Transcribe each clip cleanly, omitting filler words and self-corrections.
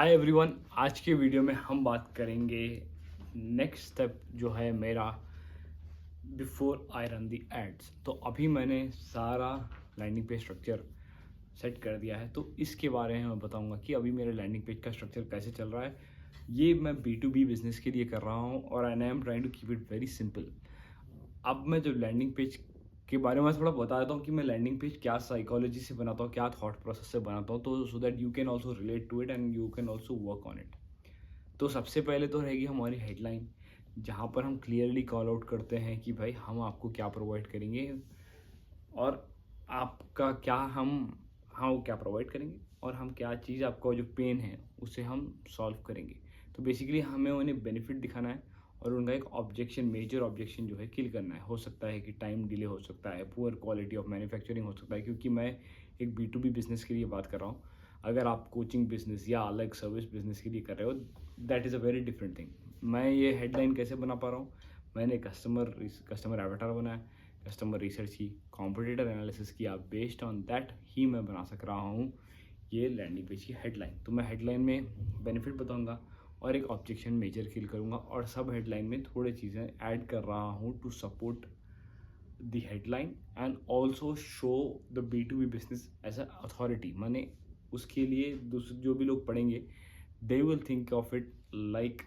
Hi everyone. आज के video में हम बात करेंगे नेक्स्ट स्टेप जो है मेरा before I run the ads. तो अभी मैंने सारा लैंडिंग पेज स्ट्रक्चर सेट कर दिया है, तो इसके बारे में मैं बताऊंगा कि अभी मेरे लैंडिंग पेज का स्ट्रक्चर कैसे चल रहा है। ये मैं B2B बिजनेस के लिए कर रहा हूँ और I am trying to keep it very simple. अब मैं जब लैंडिंग पेज के बारे में थोड़ा बता देता हूँ कि मैं लैंडिंग पेज क्या साइकोलॉजी से बनाता हूँ, क्या थॉट प्रोसेस से बनाता हूँ, तो so that you can also relate to it and you can also work on it. तो सबसे पहले तो रहेगी हमारी हेडलाइन, जहाँ पर हम क्लियरली कॉल आउट करते हैं कि भाई हम आपको क्या प्रोवाइड करेंगे और आपका क्या हम वो क्या प्रोवाइड करेंगे और हम क्या चीज़ आपका जो पेन है उसे हम सॉल्व करेंगे। तो बेसिकली हमें उन्हें बेनिफिट दिखाना है और उनका एक ऑब्जेक्शन, मेजर ऑब्जेक्शन जो है किल करना है। हो सकता है कि टाइम डिले हो सकता है, पुअर क्वालिटी ऑफ मैन्युफैक्चरिंग हो सकता है, क्योंकि मैं एक B2B बिजनेस के लिए बात कर रहा हूँ। अगर आप कोचिंग बिजनेस या अलग सर्विस बिजनेस के लिए कर रहे हो, that is a very different thing. मैं ये हेडलाइन कैसे बना पा रहा हूँ? मैंने कस्टमर एवेटार बनाया, कस्टमर रिसर्च की, कॉम्पिटिटर एनालिसिस किया, बेस्ड ऑन दैट ही मैं बना सक रहा हूँ ये लैंडिंग पेज की हेडलाइन। तो मैं हेडलाइन में बेनिफिट बताऊंगा और एक ऑब्जेक्शन मेजर किल करूंगा और सब हेडलाइन में थोड़ी चीज़ें ऐड कर रहा हूँ to support the headline and also show the B2B business as a authority. माने उसके लिए दूसरे जो भी लोग पढ़ेंगे, they will think of it like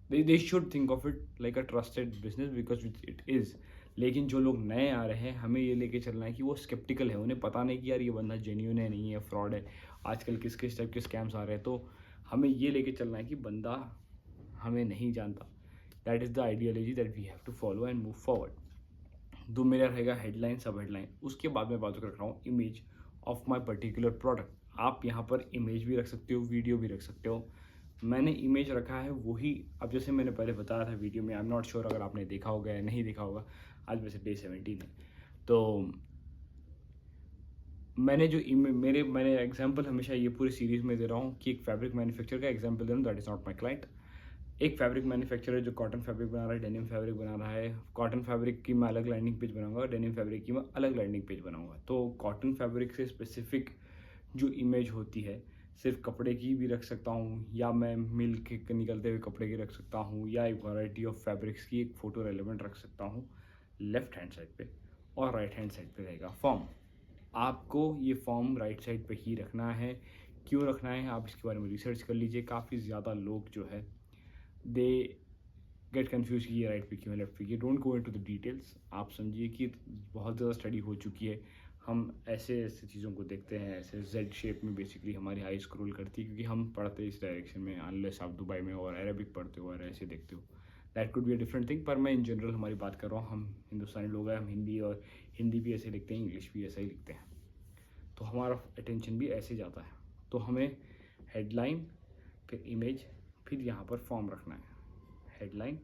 they should think of it like a trusted business because it is। लेकिन जो लोग नए आ रहे हैं, हमें ये लेके चलना है कि वो स्केप्टिकल है, उन्हें पता नहीं कि यार ये बंदा जेन्यून है, नहीं है, फ्रॉड है, आजकल किस किस टाइप के स्कैम्स आ रहे हैं। तो हमें ये लेके चलना है कि बंदा हमें नहीं जानता। That is the ideology that we have to follow and move forward. तो मेरा रहेगा हेडलाइन, सब हेडलाइन। उसके बाद मैं बात कर रहा हूँ image of my particular product. आप यहाँ पर इमेज भी रख सकते हो, वीडियो भी रख सकते हो। मैंने इमेज रखा है वही, अब जैसे मैंने पहले बताया था वीडियो में, आई एम नॉट श्योर अगर आपने देखा होगा या नहीं देखा होगा। आज वैसे डे 17 है। तो मैंने जो मैंने एग्जांपल हमेशा ये पूरी सीरीज में दे रहा हूँ कि एक फैब्रिक मैन्युफैक्चरर का एग्जांपल दे रहा हूँ, that is not my client. एक फैब्रिक मैन्युफैक्चरर जो कॉटन फैब्रिक बना रहा है, डेनिम फैब्रिक बना रहा है। कॉटन फैब्रिक की मैं अलग लैंडिंग पेज बनाऊंगा और डेनिम फैब्रिक की मैं अलग लैंडिंग पेज बनाऊंगा। तो कॉटन फैब्रिक से स्पेसिफिक जो इमेज होती है, सिर्फ कपड़े की भी रख सकता हूँ या मैं मिल के निकलते हुए कपड़े की रख सकता हूँ या एक वैरायटी ऑफ फैब्रिक्स की एक फ़ोटो रेलेवेंट रख सकता हूँ लेफ्ट हैंड साइड पे। और राइट हैंड साइड पे रहेगा फॉर्म। आपको ये फॉर्म राइट साइड पे ही रखना है। क्यों रखना है, आप इसके बारे में रिसर्च कर लीजिए। काफ़ी ज़्यादा लोग जो है दे गेट कन्फ्यूज कि ये राइट पे क्यों है, लेफ्ट पे क्यों। Don't go into the details. आप समझिए कि बहुत ज़्यादा स्टडी हो चुकी है। हम ऐसे ऐसे चीज़ों को देखते हैं, ऐसे जेड शेप में बेसिकली हमारी आई स्क्रॉल करती है, क्योंकि हम पढ़ते इस डायरेक्शन में, अनलेस आप दुबई में और अरेबिक पढ़ते हो और ऐसे देखते हो। That could be a different thing, पर मैं इन जनरल हमारी बात कर रहा हूँ। हम हिंदुस्तानी लोग हैं, हम हिंदी और हिंदी भी ऐसे लिखते हैं, इंग्लिश भी ऐसा ही लिखते हैं, तो हमारा अटेंशन भी ऐसे जाता है। तो हमें हेडलाइन, फिर इमेज, फिर यहाँ पर फॉर्म रखना है। Headline,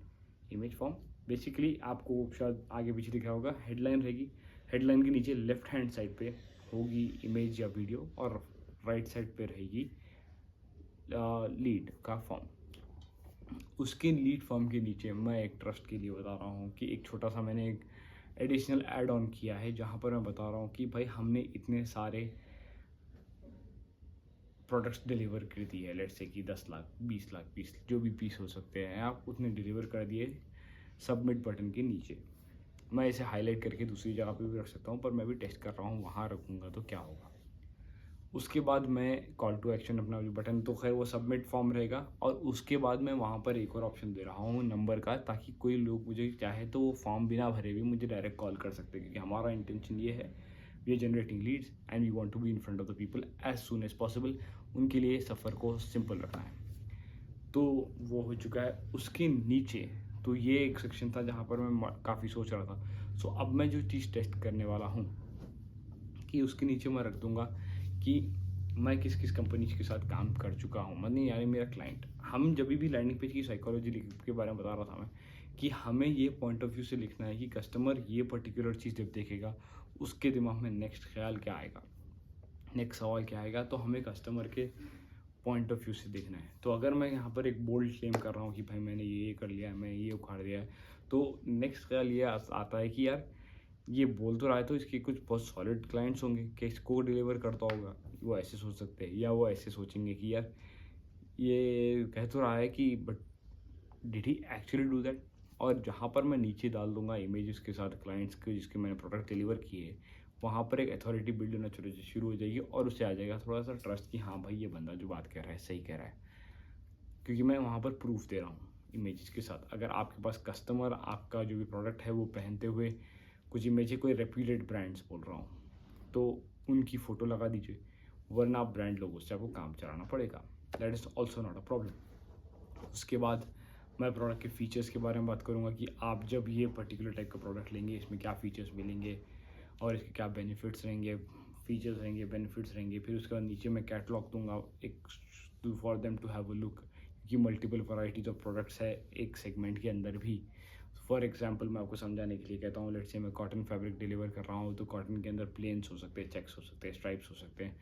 image, form. बेसिकली आपको शायद आगे पीछे दिखा होगा, हेडलाइन रहेगी, हेडलाइन के नीचे लेफ्ट हैंड साइड पे होगी इमेज या वीडियो और राइट साइड पे रहेगी लीड का फॉर्म। उसके लीड फॉर्म के नीचे मैं एक ट्रस्ट के लिए बता रहा हूँ कि एक छोटा सा मैंने एक एडिशनल ऐड ऑन किया है, जहाँ पर मैं बता रहा हूँ कि भाई हमने इतने सारे प्रोडक्ट्स डिलीवर कर दिए है। लेट्स से कि 10 लाख, 20 लाख पीस, जो भी पीस हो सकते हैं, आप उतने डिलीवर कर दिए सबमिट बटन के नीचे। मैं इसे हाईलाइट करके दूसरी जगह पे भी रख सकता हूँ, पर मैं भी टेस्ट कर रहा हूँ वहाँ रखूँगा तो क्या होगा। उसके बाद मैं कॉल टू एक्शन, अपना जो बटन, तो खैर वो सबमिट फॉर्म रहेगा, और उसके बाद मैं वहाँ पर एक और ऑप्शन दे रहा हूँ नंबर का, ताकि कोई लोग मुझे चाहे तो वो फॉर्म बिना भरे भी मुझे डायरेक्ट कॉल कर सकते हैं, क्योंकि हमारा इंटेंशन ये है, we are generating leads and we want to be in front of the people as soon as possible. उनके लिए सफ़र को सिंपल रखना है। तो वो हो चुका है। उसके नीचे तो ये एक सेक्शन था जहाँ पर मैं काफ़ी सोच रहा था। सो अब मैं जो चीज़ टेस्ट करने वाला हूँ कि उसके नीचे मैं रख दूंगा कि मैं किस किस कंपनी के साथ काम कर चुका हूँ, मतलब यानी मेरा क्लाइंट। हम जब भी लैंडिंग पेज की साइकोलॉजी के बारे में बता रहा था मैं, कि हमें ये पॉइंट ऑफ व्यू से लिखना है कि कस्टमर ये पर्टिकुलर चीज़ जब देखेगा उसके दिमाग में नेक्स्ट ख्याल क्या आएगा, नेक्स्ट सवाल क्या आएगा। तो हमें कस्टमर के पॉइंट ऑफ व्यू से देखना है। तो अगर मैं यहाँ पर एक बोल्ड क्लेम कर रहा हूँ कि भाई मैंने ये कर लिया है, मैं ये उखाड़ दिया है, तो नेक्स्ट ख्याल ये आता है कि यार ये बोल तो रहा है, तो इसके कुछ बहुत सॉलिड क्लाइंट्स होंगे कि इसको डिलीवर करता होगा। वो ऐसे सोच सकते हैं, या वो ऐसे सोचेंगे कि यार ये कह तो रहा है कि but did he actually do that? और जहाँ पर मैं नीचे डाल दूंगा इमेजेस के साथ क्लाइंट्स के जिसके मैंने प्रोडक्ट डिलीवर किए, वहाँ पर एक अथॉरिटी बिल्ड होना शुरू हो जाएगी और उससे आ जाएगा थोड़ा सा ट्रस्ट कि हाँ भाई ये बंदा जो बात कर रहा है सही कह रहा है, क्योंकि मैं वहाँ पर प्रूफ दे रहा हूँ इमेजेस के साथ। अगर आपके पास कस्टमर आपका जो भी प्रोडक्ट है वो पहनते हुए कुछ इमेज कोई रेप्यूटेड ब्रांड्स बोल रहा हूँ, तो उनकी फ़ोटो लगा दीजिए, वरना आप ब्रांड लोगों से आपको काम चलाना पड़ेगा। That is also not a problem. उसके बाद मैं प्रोडक्ट के फ़ीचर्स के बारे में बात करूँगा कि आप जब ये पर्टिकुलर टाइप का प्रोडक्ट लेंगे इसमें क्या फ़ीचर्स मिलेंगे और इसके क्या बेनिफिट्स रहेंगे, फ़ीचर्स रहेंगे, बेनिफिट्स रहेंगे। फिर उसके बाद नीचे मैं कैटलॉग दूंगा एक for them to have a look, क्योंकि मल्टीपल वैराइटीज़ ऑफ प्रोडक्ट्स है एक सेगमेंट के अंदर भी। फॉर एग्जांपल मैं आपको समझाने के लिए कहता हूँ, लेट्स से मैं कॉटन फैब्रिक डिलीवर कर रहा हूँ, तो कॉटन के अंदर प्लेन्स हो सकते हैं, चेक्स हो सकते हैं, स्ट्राइप्स हो सकते हैं,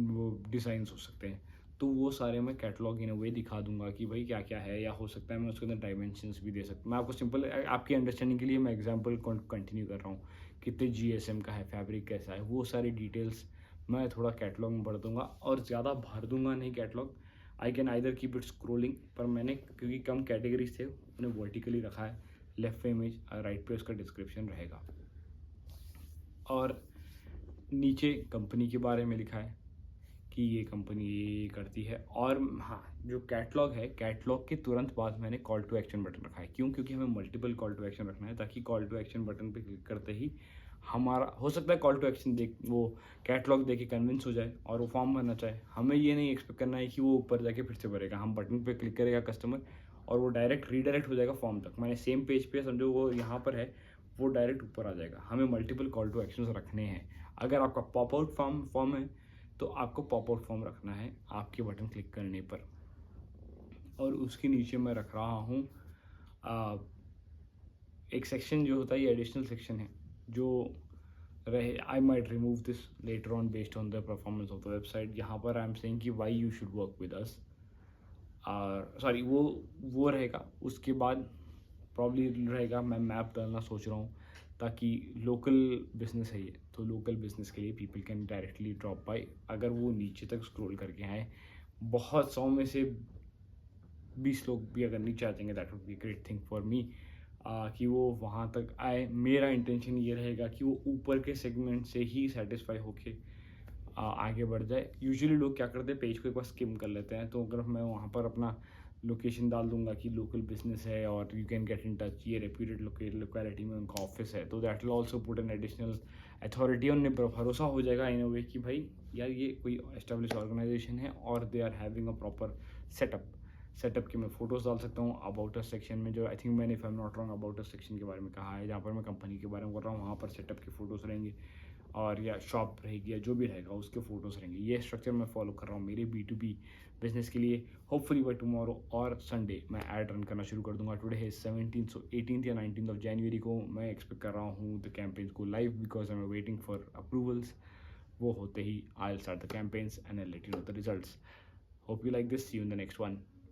वो डिज़ाइंस हो सकते हैं। तो वो सारे मैं कैटलॉग इन अ वे दिखा दूंगा कि भाई क्या क्या है, या हो सकता है मैं उसके अंदर डायमेंशंस भी दे सकता हूँ। मैं आपको सिंपल आपकी अंडरस्टैंडिंग के लिए मैं एग्जांपल कंटिन्यू कर रहा हूँ, कितने GSM का है, फैब्रिक कैसा है, वो सारी डिटेल्स मैं थोड़ा कैटलॉग में भर दूंगा। और ज़्यादा भर दूंगा नहीं catalogue, I can either keep it scrolling, पर मैंने क्योंकि कम कैटेगरीज थे उन्हें वर्टिकली रखा है, लेफ्ट पे इमेज राइट पे उसका डिस्क्रिप्शन रहेगा। और नीचे कंपनी के बारे में लिखा है कि ये कंपनी ये करती है। और हाँ, जो कैटलॉग है, कैटलॉग के तुरंत बाद मैंने कॉल टू एक्शन बटन रखा है। क्यों? क्योंकि हमें मल्टीपल कॉल टू एक्शन रखना है, ताकि कॉल टू एक्शन बटन पे क्लिक करते ही हमारा हो सकता है कॉल टू एक्शन देख वो कैटलॉग देख के कन्विंस हो जाए और वो फॉर्म भरना चाहे। हमें ये नहीं एक्सपेक्ट करना है कि वो ऊपर जाके फिर से भरेगा। हम बटन पे क्लिक करेगा कस्टमर और वो डायरेक्ट रीडायरेक्ट हो जाएगा फॉर्म तक। मैंने सेम पेज पे समझो वो यहाँ पर है, वो डायरेक्ट ऊपर आ जाएगा। हमें मल्टीपल कॉल टू एक्शन रखने हैं। अगर आपका पॉप आउट फॉर्म है तो आपको पॉप आउट फॉर्म रखना है आपके बटन क्लिक करने पर। और उसके नीचे मैं रख रहा हूँ एक सेक्शन जो होता है, ये एडिशनल सेक्शन है जो रहे। I might remove this later on based on the performance of the website. यहाँ पर आई एम सेइंग कि why you should work with us, sorry वो रहेगा। उसके बाद प्रॉब्ली रहेगा, मैं मैप डालना सोच रहा हूँ, ताकि लोकल बिजनेस है ये, तो लोकल बिजनेस के लिए people can directly drop by. अगर वो नीचे तक स्क्रॉल करके आए, बहुत 100 में से 20 लोग भी अगर नीचे आ जाएंगे, that would be great thing for me, कि वो वहाँ तक आए। मेरा इंटेंशन ये रहेगा कि वो ऊपर के सेगमेंट से ही सेटिस्फाई होके आगे बढ़ जाए। यूजुअली लोग क्या करते हैं, पेज को एक बार स्किम कर लेते हैं। तो अगर मैं वहाँ पर अपना लोकेशन डाल दूंगा कि लोकल बिजनेस है और you can get in touch, ये रेप्यूटेड लोकेलिटी में उनका ऑफिस है, तो that will also put an additional authority. उन्हें भरोसा हो जाएगा इन अ वे कि भाई यार ये कोई एस्टेब्लिश ऑर्गेनाइजेशन है और they are having a proper setup की मैं फोटोज़ डाल सकता हूँ। अबाउट अस सेक्शन में जो आई थिंक मैंने if I am not wrong about us section के बारे में कहा है, जहाँ पर मैं कंपनी के बारे में कर रहा हूँ, वहाँ पर सेटअप की फ़ोटोज़ रहेंगे और या शॉप रहेगी या जो भी रहेगा उसके फ़ोटोज़ रहेंगे। ये स्ट्रक्चर मैं फॉलो कर रहा हूँ मेरे B2B बिजनेस के लिए। होपफुली बाय टुमारो और संडे मैं ऐड रन करना शुरू कर दूंगा। टुडे है 17, सो 18 या 19 ऑफ जनवरी को मैं एक्सपेक्ट कर रहा हूँ द कैंपेन्स को live, because I am waiting for approvals. वो होते ही I will start the campaigns and I let you know the results. Hope you like this, see you in the next one.